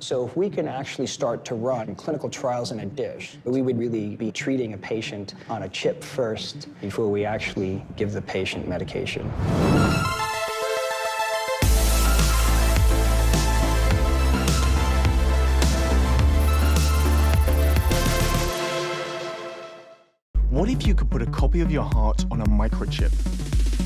So if we can actually start to run clinical trials in a dish, we would really be treating a patient on a chip first before we actually give the patient medication. What if you could put a copy of your heart on a microchip?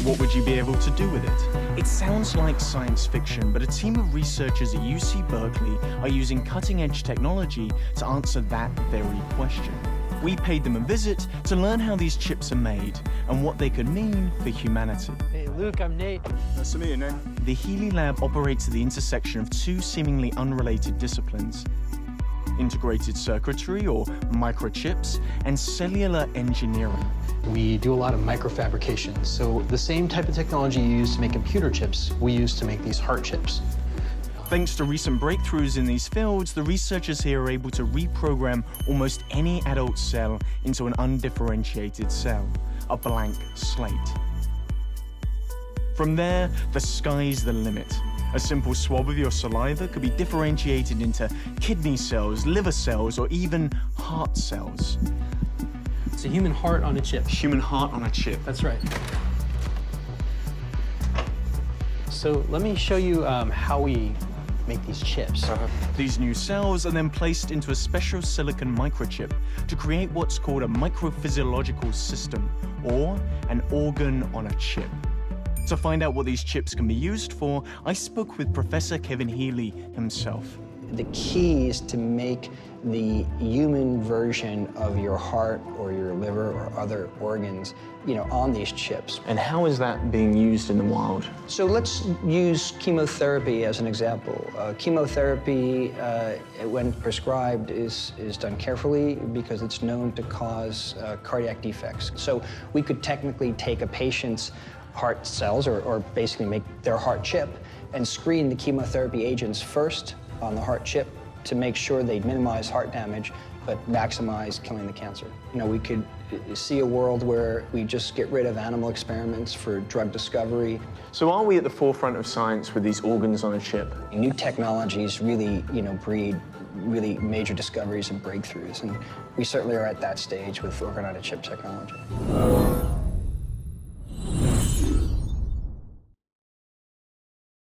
What would you be able to do with it? It sounds like science fiction, but a team of researchers at UC Berkeley are using cutting-edge technology to answer that very question. We paid them a visit to learn how these chips are made and what they could mean for humanity. Hey, Luke, I'm Nate. Nice to meet you, Nate. The Healy Lab operates at the intersection of two seemingly unrelated disciplines: integrated circuitry, or microchips, and cellular engineering. We do a lot of microfabrication, so the same type of technology you use to make computer chips, we use to make these heart chips. Thanks to recent breakthroughs in these fields, the researchers here are able to reprogram almost any adult cell into an undifferentiated cell, a blank slate. From there, the sky's the limit. A simple swab of your saliva could be differentiated into kidney cells, liver cells, or even heart cells. It's a human heart on a chip. Human heart on a chip. That's right. So let me show you how we make these chips. These new cells are then placed into a special silicon microchip to create what's called a microphysiological system, or an organ on a chip. To find out what these chips can be used for, I spoke with Professor Kevin Healy himself. The key is to make the human version of your heart or your liver or other organs, on these chips. And how is that being used in the wild? So let's use chemotherapy as an example. Chemotherapy, when prescribed, is done carefully because it's known to cause cardiac defects. So we could technically take a patient's heart cells, or basically make their heart chip, and screen the chemotherapy agents first on the heart chip to make sure they minimize heart damage, but maximize killing the cancer. We could see a world where we just get rid of animal experiments for drug discovery. So are we at the forefront of science with these organs on a chip? New technologies really, breed really major discoveries and breakthroughs, and we certainly are at that stage with organ on a chip technology.